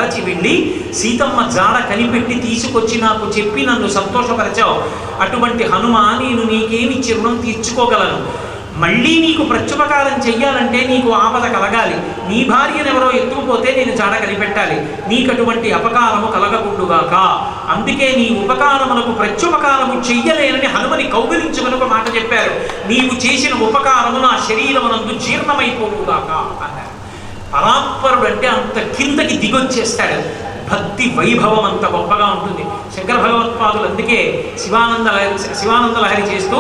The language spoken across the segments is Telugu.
అరచి వెళ్ళి సీతమ్మ జాడ కనిపెట్టి తీసుకొచ్చి నాకు చెప్పి నన్ను సంతోషపరిచావు. అటువంటి హనుమ నేను నీకేమిచ్చి రుణం తీర్చుకోగలను? మళ్ళీ నీకు ప్రత్యుపకారం చెయ్యాలంటే నీకు ఆపద కలగాలి. నీ భార్యనెవరో ఎత్తుకుపోతే నేను జాడ కనిపెట్టాలి. నీకటువంటి అపకారము కలగకుండుగాక. అందుకే నీ ఉపకారములకు ప్రత్యుపకారము చెయ్యలేనని హనుమని కౌగిలించుకుని మాట చెప్పారు. నీవు చేసిన ఉపకారము నా శరీరమునందు జీర్ణమైపోవుగాక అన్నారు. పరాత్పరుడు అంటే అంత కిందకి దిగొచ్చేస్తాడు. భక్తి వైభవం అంత గొప్పగా ఉంటుంది. శంకర భగవత్పాదులు అందుకే శివానంద లహరి చేస్తూ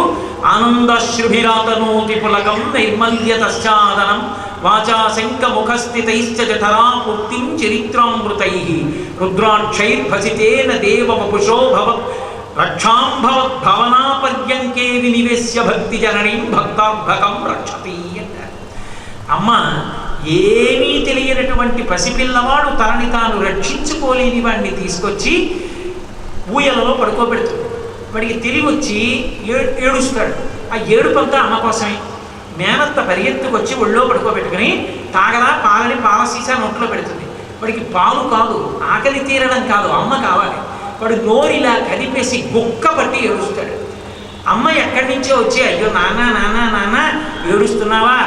ఆనందాశ్రుభిరాతనోతి పులకం నైర్మల్యతశ్చాదనం వాచా శంఖ ముఖస్థితైశ్చ జఠరాపూర్తిం చరిత్రామృతై రుద్రాక్షైర్భసితేన దేవవపుషో భవత్ రక్షాంభవత్ భవనాపర్యంకే వినివేశ్య భక్తి జననీం భక్తార్భకం రక్షతి అంటారు. అమ్మ ఏమీ తెలియనటువంటి పసిపిల్లవాడు తనని తాను రక్షించుకోలేని వాడిని తీసుకొచ్చి ఊయలలో పడుకోబెడుతుంది. వాడికి తెలివి వచ్చి ఏడుస్తాడు. ఆ ఏడుపంతా అమ్మ కోసమే. మేనత్త పరిగెత్తుకొచ్చి ఒళ్ళో పడుకోబెట్టుకుని తాగరా పాలని పాల సీసా నోట్లో పెడుతుంది. వాడికి పాలు కాదు, ఆకలి తీరడం కాదు, అమ్మ కావాలి. వాడు నోరిలా కదిపేసి గుక్క పట్టి ఏడుస్తాడు. అమ్మ ఎక్కడి నుంచో వచ్చి అయ్యో నాన్న నాన్న నాన్న ఏడుస్తున్నావా,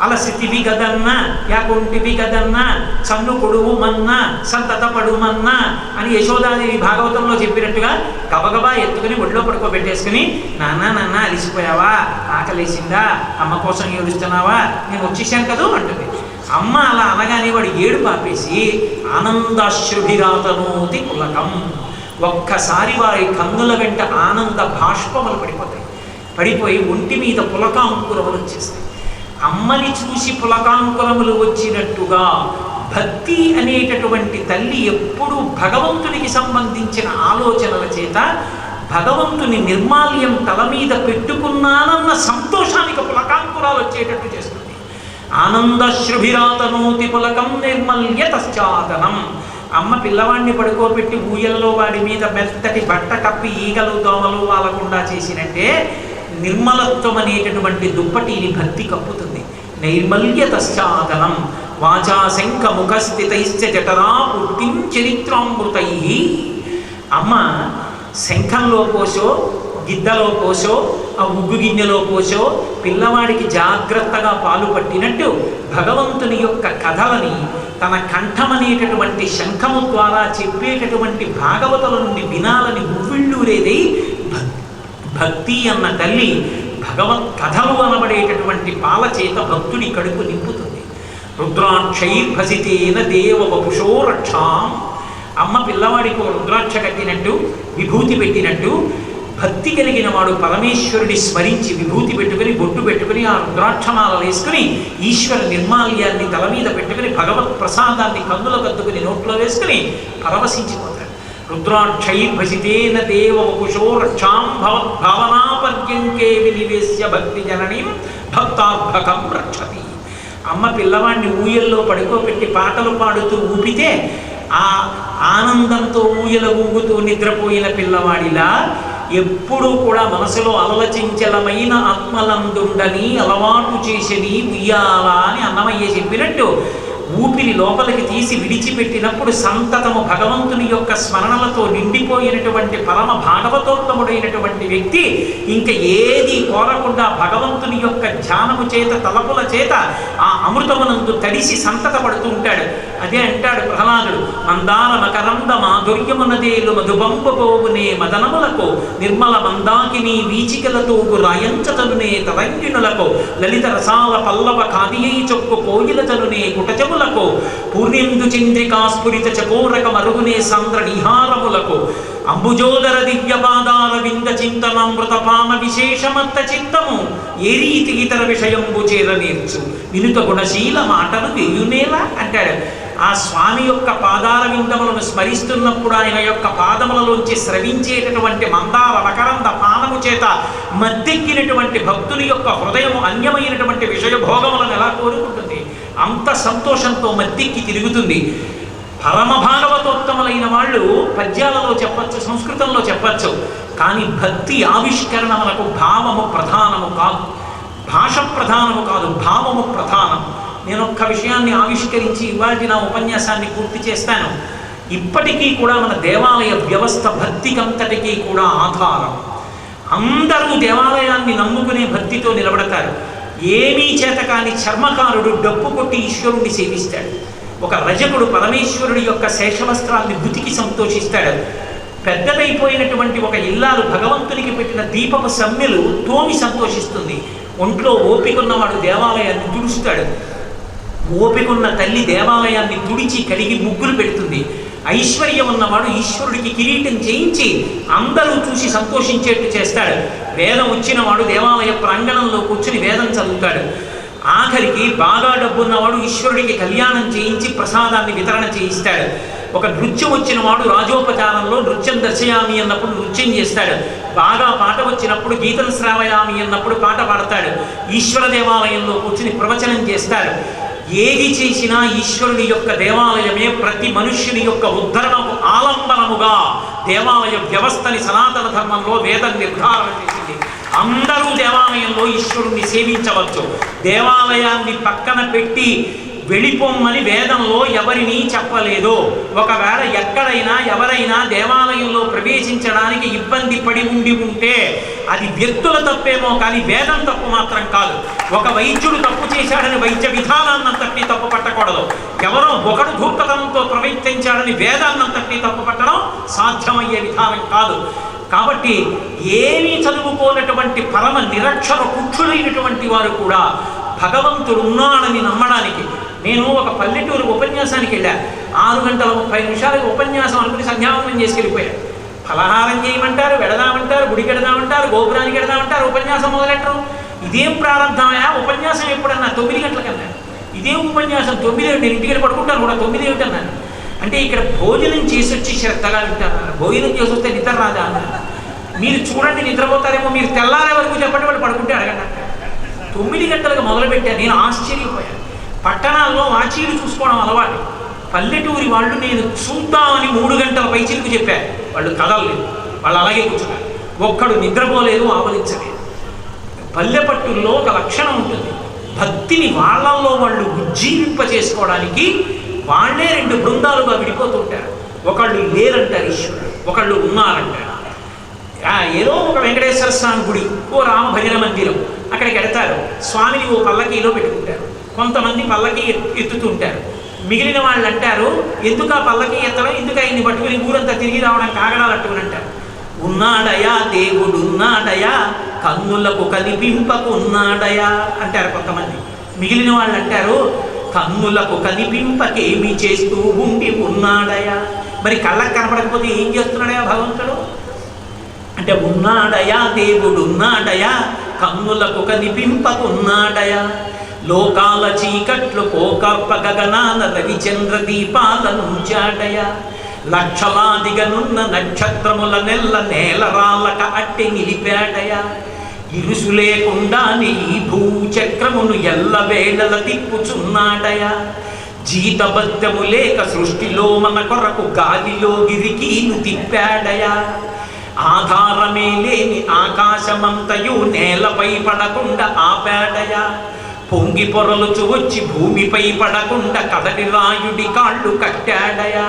అలసితివి గదన్నా యాకుంటివి గదన్నా సన్ను కొడువు మన్నా సంతత పడుమన్నా అని యశోదాదేవి భాగవతంలో చెప్పినట్టుగా గబగబా ఎత్తుకుని ఒళ్ళో పడుకోబెట్టేసుకుని నాన్న నాన్న అలిసిపోయావా, ఆకలేసిందా, అమ్మ కోసం ఏడుస్తున్నావా, నేను వచ్చేసాను కదూ అంటుంది. అమ్మ అలా అనగానే వాడు ఏడు పాపేసి ఆనందాశ్రుభిరాతనోతి పులకం. ఒక్కసారి వారి కన్నుల వెంట ఆనంద భాష్పములు పడిపోయి ఒంటి మీద పులకాంకురములు వచ్చేస్తాయి. అమ్మని చూసి పులకాంకురములు వచ్చినట్టుగా భక్తి అనేటటువంటి తల్లి ఎప్పుడూ భగవంతునికి సంబంధించిన ఆలోచనల చేత భగవంతుని నిర్మాల్యం తల మీద పెట్టుకున్నానన్న సంతోషానికి పులకాంకురాలు వచ్చేటట్టు చేస్తుంది. ఆనందశ్రుభిరాతనోతి పులకం నిర్మల్యతశ్చాదనం. అమ్మ పిల్లవాడిని పడుకోబెట్టి ఊయల్లో వాడి మీద మెత్తటి బట్ట కప్పి ఈగలు దోమలు వాలకుండా చేసినట్టే నిర్మలత్వం అనేటటువంటి దుప్పటిని భక్తి కప్పుతుంది. నైర్మల్యతశ్చాదనం వాచా శంఖ ముఖస్థితైశ్చ జఠరాపూర్తిం చరిత్రామృతై. అమ్మ శంఖంలో పోసో గిద్దలో పోసో ఆ ఉగ్గు గిన్నెలో పోసో పిల్లవాడికి జాగ్రత్తగా పాలు పట్టినట్టు భగవంతుని యొక్క కథలని తన కంఠమనేటటువంటి శంఖము ద్వారా చెప్పేటటువంటి భాగవతుల నుండి వినాలని గువ్విళ్ళూరేదై భక్తి అన్న తల్లి భగవత్ కథలు అనబడేటటువంటి పాల చేత భక్తుడి కడుపు నింపుతుంది. రుద్రాక్షైర్భసితేన దేవవపుషో రక్షాం. అమ్మ పిల్లవాడికి రుద్రాక్ష కట్టినట్టు విభూతి పెట్టినట్టు భక్తి కలిగిన వాడు పరమేశ్వరుడి స్మరించి విభూతి పెట్టుకుని బొట్టు పెట్టుకుని ఆ రుద్రాక్షమాల వేసుకుని ఈశ్వర నిర్మాల్యాన్ని తల మీద పెట్టుకుని భగవత్ ప్రసాదాన్ని కన్నుల కద్దుకుని నోట్లో వేసుకుని పరవశించిపోతాడు. రుద్రాక్షైర్భసితేన దేవవపుషో రక్షాం భావనాపర్యంకే వినివేశ్య భక్తి జననీం భక్తార్భకం రక్షతి. అమ్మ పిల్లవాడిని ఊయల్లో పడుకోబెట్టి పాటలు పాడుతూ ఊపితే ఆ ఆనందంతో ఊయల ఊగుతూ నిద్రపోయిన పిల్లవాడిలా ఎప్పుడూ కూడా మనసులో అలలచించలమైన ఆత్మలందుండని అలవాటు చేసని ఉయ్యాల అని అన్నమయ్య చెప్పినట్టు ఊపిరి లోపలికి తీసి విడిచిపెట్టినప్పుడు సంతతము భగవంతుని యొక్క స్మరణలతో నిండిపోయినటువంటి పరమ భాగవతోత్తముడైనటువంటి వ్యక్తి ఇంకా ఏది కోరకుండా భగవంతుని యొక్క ధ్యానము చేత తలపుల చేత ఆ అమృతమునందు తడిసి సంతత పడుతూ ఉంటాడు. అదే అంటాడు ప్రహ్లాదుడు, మందార మకరంద మాధుర్యమునదేలు మధుబంబోగునే మదనములకు నిర్మల మందాకిని వీచికలతోగు రాయంచతనునే తరంగిణులకు లలిత రసాల పల్లవ కాదియై చొక్కు కోయిలతనునే కుటచము పూర్ణిందు చంద్రికా స్ఫురిత చకోరక మరుగునే సంద్ర నిహారములకు అంబుజోదర దివ్యపాదార వింద చింతనామృతపాన విశేషమత్త చిత్తము ఏ రీతి ఇతర విషయంబు చేర నేర్చు వినుత గుణశీల మాటలు వేయునేలా అంటాడు. ఆ స్వామి యొక్క పాదార విందములను స్మరిస్తున్నప్పుడు ఆయన యొక్క పాదములలోంచి స్రవించేటటువంటి మందార మకరంద పానము చేత మద్దెక్కినటువంటి భక్తుని యొక్క హృదయము అన్యమైనటువంటి విషయభోగములను ఎలా కోరుకుంటుంది? అంత సంతోషంతో మద్దెక్కి తిరుగుతుంది. పరమ భాగవతోత్తములైన వాళ్ళు పద్యాలలో చెప్పచ్చు, సంస్కృతంలో చెప్పచ్చు. కానీ భక్తి ఆవిష్కరణ మనకు భావము ప్రధానము కాదు, భాష ప్రధానము కాదు, భావము ప్రధానం. నేను ఒక్క విషయాన్ని ఆవిష్కరించి ఇవాళ నా ఉపన్యాసాన్ని పూర్తి చేస్తాను. ఇప్పటికీ కూడా మన దేవాలయ వ్యవస్థ భక్తికంతటికీ కూడా ఆధారం. అందరూ దేవాలయాన్ని నమ్ముకునే భక్తితో నిలబడతారు. ఏమీ చేత కాని చర్మకారుడు డప్పు కొట్టి ఈశ్వరుణ్ణి సేవిస్తాడు. ఒక రజకుడు పరమేశ్వరుడి యొక్క శేషవస్త్రాన్ని బుతికి సంతోషిస్తాడు. పెద్దదైపోయినటువంటి ఒక ఇల్లాలు భగవంతునికి పెట్టిన దీపపు సమ్మెలు తోమి సంతోషిస్తుంది. ఒంట్లో ఓపికన్నవాడు దేవాలయాన్ని తుడుస్తాడు. ఓపికన్న తల్లి దేవాలయాన్ని తుడిచి కడిగి ముగ్గులు పెడుతుంది. ఐశ్వర్యం ఉన్నవాడు ఈశ్వరుడికి కిరీటం చేయించి అందరూ చూసి సంతోషించేట్టు చేస్తాడు. వేదం వచ్చినవాడు దేవాలయ ప్రాంగణంలో కూర్చుని వేదం చదువుతాడు. ఆఖరికి బాగా డబ్బున్నవాడు ఈశ్వరుడికి కళ్యాణం చేయించి ప్రసాదాన్ని వితరణ చేయిస్తాడు. ఒక నృత్యం వచ్చినవాడు రాజోపచారంలో నృత్యం దర్శయామి అన్నప్పుడు నృత్యం చేస్తాడు. బాగా పాట వచ్చినప్పుడు గీతం శ్రావయామి అన్నప్పుడు పాట పాడతాడు. ఈశ్వర దేవాలయంలో కూర్చుని ప్రవచనం చేస్తాడు. ఏది చేసినా ఈశ్వరుని యొక్క దేవాలయమే ప్రతి మనుష్యుని యొక్క ఉద్ధరణకు ఆలంబనముగా దేవాలయ వ్యవస్థని సనాతన ధర్మంలో వేదం నిర్ధారణ చేసింది. అందరూ దేవాలయంలో ఈశ్వరుణ్ణి సేవించవచ్చు. దేవాలయాన్ని పక్కన పెట్టి వెళ్ళిపోమ్మని వేదంలో ఎవరినీ చెప్పలేదు. ఒకవేళ ఎక్కడైనా ఎవరైనా దేవాలయంలో ప్రవేశించడానికి ఇబ్బంది పడి ఉంటే అది వ్యక్తుల తప్పేమో కానీ వేదం తప్పు మాత్రం కాదు. ఒక వైద్యుడు తప్పు చేశాడని వైద్య విధానాన్నంతటి తప్పు పట్టకూడదు. ఎవరో ఒకడు ధూర్తతనంతో ప్రవర్తించాడని వేదాన్నంతటి తప్పు పట్టడం సాధ్యమయ్యే విధానం కాదు. కాబట్టి ఏమీ చదువుకోనటువంటి పరమ నిరక్షర కుక్షులైనటువంటి వారు కూడా భగవంతుడు ఉన్నాడని నమ్మడానికి. నేను ఒక పల్లెటూరు ఉపన్యాసానికి వెళ్ళా. 6 గంటల 30 నిమిషాలకు ఉపన్యాసం అనుకుని సంధ్యావందనం చేసుకెళ్ళిపోయాడు. ఫలహారం చేయమంటారు, వెడదామంటారు, గుడికి వెడదామంటారు, గోపురానికి వెడదామంటారు, ఉపన్యాసం మొదలెట్టరు. ఇదేం ప్రారంభమయా? ఉపన్యాసం ఎప్పుడన్నా 9 గంటలకన్నా. ఇదేం ఉపన్యాసం 9 నేను ఇంటికి పడుకుంటాను కూడా 9 ఏమిటన్నాను. అంటే ఇక్కడ భోజనం చేసి వచ్చి శ్రద్ధగా వింటారు. భోజనం చేసి వస్తే నిద్ర రాదా అన్నారు. మీరు చూడండి నిద్రపోతారేమో, మీరు తెల్లారే వరకు చెప్పండి, వాళ్ళు పడుకుంటే అడగండి. 9 గంటలకు మొదలుపెట్టాను. నేను ఆశ్చర్యపోయాను. పట్టణాల్లో వాచీలు చూసుకోవడం అలవాటు. పల్లెటూరి వాళ్ళు నేను చూద్దామని 3 గంటల పైచిలకు చెప్పారు. వాళ్ళు కదలలేదు, వాళ్ళు అలాగే కూర్చున్నారు. ఒక్కడు నిద్రపోలేదు, ఆవలించలేదు. పల్లెపట్టుల్లో ఒక లక్షణం ఉంటుంది. భక్తిని వాళ్ళల్లో వాళ్ళు ఉజ్జీవింప చేసుకోవడానికి వాళ్ళే 2 బృందాలుగా విడిపోతుంటారు. ఒకళ్ళు లేరంటారు ఈశ్వరుడు, ఒకళ్ళు ఉన్నారంటారు. ఏదో ఒక వెంకటేశ్వర స్వామి గుడి, ఓ రామ భజన మందిరం, అక్కడికి వెడతారు. స్వామిని ఓ పల్లకీలో పెట్టుకుంటారు. కొంతమంది పల్లకి ఎత్తుతుంటారు. మిగిలిన వాళ్ళు అంటారు, ఎందుకు ఆ పల్లకి ఎత్తడం, ఎందుకు ఆయన్ని పట్టుకుని ఊరంతా తిరిగి రావడం, కాగడాలు అట్టుకుని అంటారు. ఉన్నాడయా దేవుడు ఉన్నాడయా, కన్నులకు కనిపింపకున్నాడయా అంటారు కొంతమంది. మిగిలిన వాళ్ళు అంటారు, కన్నులకు కనిపింపకేమి చేస్తూ ఉండి ఉన్నాడయా. మరి కళ్ళకు కనపడకపోతే ఏం చేస్తున్నాడయా భగవంతుడు అంటే, ఉన్నాడయా దేవుడు ఉన్నాడయా, కన్నులకు కనిపింపకున్నాడయా. లోకాల చీకట్లు పోకర్ప గగనాన రవిచంద్ర దీపాలనుంచాడయా. లక్షలాదిగనున్న నక్షత్రముల నెల్ల నేలరాలక అట్టి నిలిపాడయా. ఇరుసు లేకుండా నీ భూచక్రమును ఎల్లవేళల తిప్పుచున్నాడయా. జీతబద్ధము లేక సృష్టిలో మన కొరకు గాలిలో గిరికీను తిప్పాడయా. ఆధారమే లేని ఆకాశమంతయు నేలపై పడకుండా ఆపాడయా. పొంగి పొరలుచు వచ్చి భూమిపై పడకుండా కదలి రాయుడి కాళ్ళు కట్టాడయా.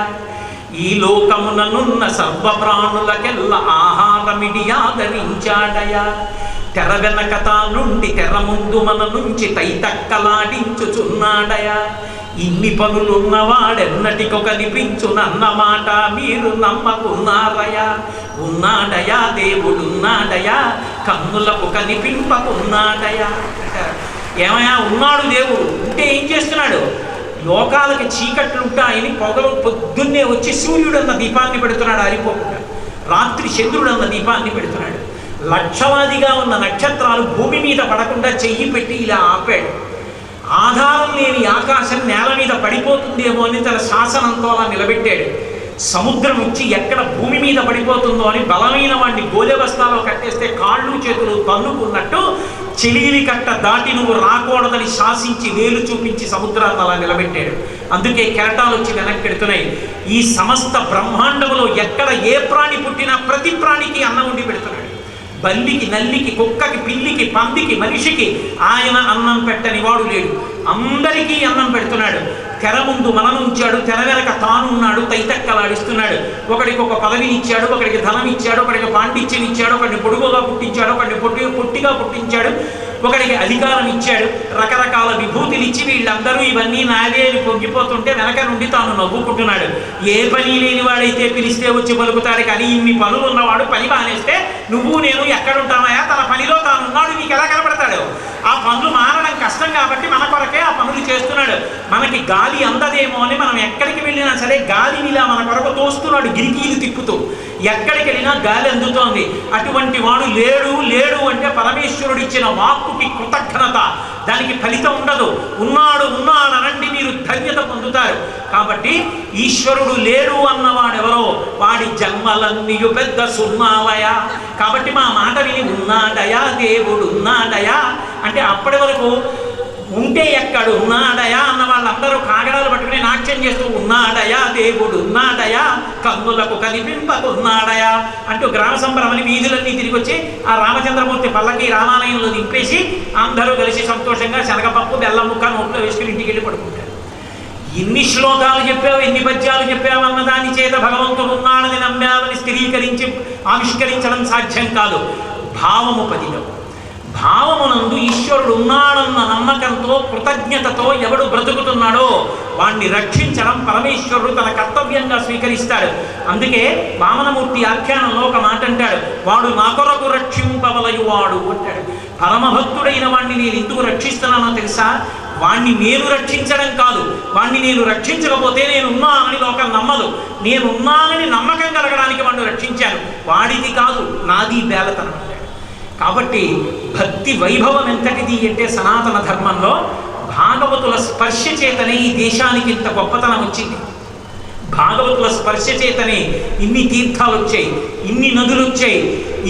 ఈ లోకముననున్న సర్వప్రాణులకెల్ల ఆహారమిడి ఆదరించాడయా. తెర వెనకత నుండి తెర ముందు మన నుంచి తైతక్కలాడించుచున్నాడయా. ఇన్ని పనులున్నవాడెన్నటికో కనిపించునన్నమాట మీరు నమ్మకున్నారయా. ఉన్నాడయా దేవుడున్నాడయా, కన్నులకు కనిపింపకున్నాడయా. ఏమయ్యా ఉన్నాడు దేవుడు ఉంటే ఏం చేస్తున్నాడు? లోకాలకి చీకట్లు ఉంటాయని పొద్దున్నే వచ్చి సూర్యుడు అన్న దీపాన్ని పెడుతున్నాడు ఆరిపోకుండా. రాత్రి చంద్రుడు అన్న దీపాన్ని పెడుతున్నాడు. లక్షలాదిగా ఉన్న నక్షత్రాలు భూమి మీద పడకుండా చెయ్యి పెట్టి ఇలా ఆపాడు. ఆధారం లేని ఆకాశం నేల మీద పడిపోతుందేమో అని తన శాసనంతో అలా నిలబెట్టాడు. సముద్రం వచ్చి ఎక్కడ భూమి మీద పడిపోతుందో అని బలమైన వాడిని గోలె బస్తాలో కట్టేస్తే కాళ్ళు చేతులు తన్నుకున్నట్టు చెలిగిలి కట్ట దాటి నువ్వు రాకూడదని శాసించి వేలు చూపించి సముద్రాన్ని అలా నిలబెట్టాడు. అందుకే కెరటాలు వచ్చి వెనక్కెడుతున్నాయి. ఈ సమస్త బ్రహ్మాండములో ఎక్కడ ఏ ప్రాణి పుట్టినా ప్రతి ప్రాణికి అన్నం ఉండి పెడుతున్నాడు. బల్లికి, నల్లికి, కుక్కకి, పిల్లికి, పందికి, మనిషికి ఆయన అన్నం పెట్టని వాడు లేడు. అందరికీ అన్నం పెడుతున్నాడు. తెర ముందు మనను ఉంచాడు, తెర వెనక తాను ఉన్నాడు, తైతక్కలాడిస్తున్నాడు. ఒకడికి ఒక పదవిని ఇచ్చాడు, ఒకడికి ధనం ఇచ్చాడు, ఒకడికి పాండిత్యం ఇచ్చాడు, ఒకడిని పొడుగుగా పుట్టించాడు, ఒకడిని పొట్టిగా పుట్టించాడు, ఒకడికి అధికారం ఇచ్చాడు, రకరకాల విభూతులు ఇచ్చి వీళ్ళందరూ ఇవన్నీ నావే అని పొంగిపోతుంటే వెనక నుండి తాను నవ్వుకుంటున్నాడు. ఏ పని లేని వాడైతే పిలిస్తే వచ్చి పలుకుతాడు, కానీ ఇన్ని పనులు ఉన్నవాడు పని మానేస్తే నువ్వు నేను ఎక్కడుంటామయా, తన పనిలో తాను ఉన్నాడు, నీకు ఎలా కనపడతాడు? ఆ పనులు మానడం కష్టం కాబట్టి మన కొరకే ఆ పనులు చేస్తున్నాడు. మనకి గాలి అందదేమో అని మనం ఎక్కడికి వెళ్ళినా సరే గాలిని ఇలా మన కొరకు తోస్తున్నాడు, గిరికీలు తిప్పుతూ. ఎక్కడికి వెళ్ళినా గాలి అందుతోంది. అటువంటి వాడు లేడు లేడు అంటే పరమేశ్వరుడిచ్చిన వాక్కుకి కృతజ్ఞత, దానికి ఫలితం ఉండదు. ఉన్నాడు ఉన్నాడనండి మీరు ధన్యత పొందుతారు. కాబట్టి ఈశ్వరుడు లేడు అన్నవాడెవరో వాడి జన్మలన్నీ పెద్ద సున్నాలయ. కాబట్టి మా మాట విని ఉన్నాడయా దేవుడు ఉన్నాడయా అంటే అప్పటి వరకు ఉంటే ఎక్కడు ఉన్నాడయా అన్న వాళ్ళందరూ కాగడాలు పట్టుకుని నాట్యం చేస్తూ ఉన్నాడయా దేవుడు ఉన్నాడయా కన్నులకు కనిపింపకున్నాడయా అంటూ గ్రామ సంబరమని వీధులన్నీ తిరిగి వచ్చి ఆ రామచంద్రమూర్తి పల్లకి రామాలయంలో దింపేసి అందరూ కలిసి సంతోషంగా శనగపప్పు బెల్లం ముక్క నోట్లో వేసుకుని ఇంటికి వెళ్ళి పడుకుంటారు. ఎన్ని శ్లోకాలు చెప్పావు, ఎన్ని పద్యాలు చెప్పావు అన్న దాని చేత భగవంతుడు ఉన్నాడని నమ్మాలని స్థిరీకరించి ఆవిష్కరించడం సాధ్యం కాదు. భావము పదిలో భావమునందు ఈశ్వరుడు ఉన్నాడన్న నమ్మకంతో కృతజ్ఞతతో ఎవడు బ్రతుకుతున్నాడో వాణ్ణి రక్షించడం పరమేశ్వరుడు తన కర్తవ్యంగా స్వీకరిస్తాడు. అందుకే వామనమూర్తి ఆఖ్యానంలో ఒక మాట అంటాడు, వాడు నా కొరకు రక్షింపవలయువాడు అంటాడు. పరమభక్తుడైన వాణ్ణి నేను ఎందుకు రక్షిస్తున్నానో తెలుసా? వాణ్ణి నేను రక్షించడం కాదు, వాణ్ణి నేను రక్షించకపోతే నేనున్నానని లోకం నమ్మదు. నేనున్నానని నమ్మకం కలగడానికి వాడిని రక్షించాను. వాడిది కాదు, నాది బేలతనం. కాబట్టి భక్తి వైభవం ఎంతటిది అంటే సనాతన ధర్మంలో భాగవతుల స్పర్శ చేతనే ఈ దేశానికి ఇంత గొప్పతనం వచ్చింది. భాగవతుల స్పర్శ చేతనే ఇన్ని తీర్థాలు వచ్చాయి, ఇన్ని నదులు వచ్చాయి,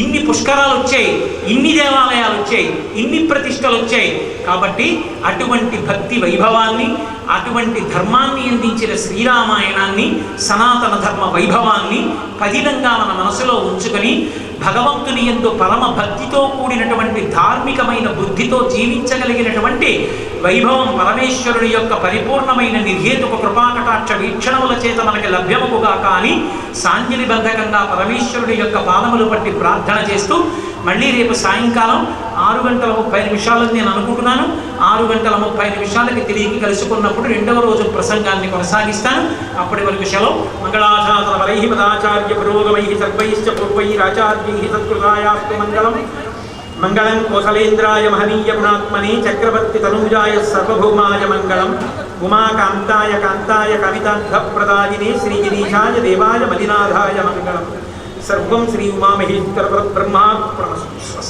ఇన్ని పుష్కరాలు వచ్చాయి, ఇన్ని దేవాలయాలు వచ్చాయి, ఇన్ని ప్రతిష్టలు వచ్చాయి. కాబట్టి అటువంటి భక్తి వైభవాన్ని, అటువంటి ధర్మాన్ని అందించిన శ్రీరామాయణాన్ని, సనాతన ధర్మ వైభవాన్ని పదిలంగా మన మనసులో ఉంచుకొని భగవంతుని యందు పరమ భక్తితో కూడినటువంటి ధార్మికమైన బుద్ధితో జీవించగలిగినటువంటి వైభవం పరమేశ్వరుడి యొక్క పరిపూర్ణమైన నిర్హేతుక కృపాకటాక్ష వీక్షణముల చేత మనకి లభ్యముగా కానీ సాంజలిబంధకంగా పరమేశ్వరుడి యొక్క పాదములు పట్టి ప్రార్థన చేస్తూ మళ్ళీ రేపు సాయంకాలం 6:30 నేను అనుకుంటున్నాను. 6:30 తిరిగి కలుసుకున్నప్పుడు రెండవ రోజు ప్రసంగాన్ని కొనసాగిస్తాను. అప్పటి వరకు సెలవు. మంగళాశాసన వరై పదాచార్య పురోగమై సర్వైశ్చ పూర్వైరాచార్యై సత్కృతాయాస్తు మంగళం. మంగళం కోసలేంద్రాయ మహనీయ గుణాత్మనే చక్రవర్తి తనూజాయ సర్వభౌమాయ మంగళం. ఉమాకాంతాయ కాంతాయ కవితార్థప్రదాయినే శ్రీగిరీశాయ దేవాయ మదినాథాయ మంగళం. సర్వం శ్రీ ఉమామహేశ్వర బ్రహ్మార్పణమస్తు.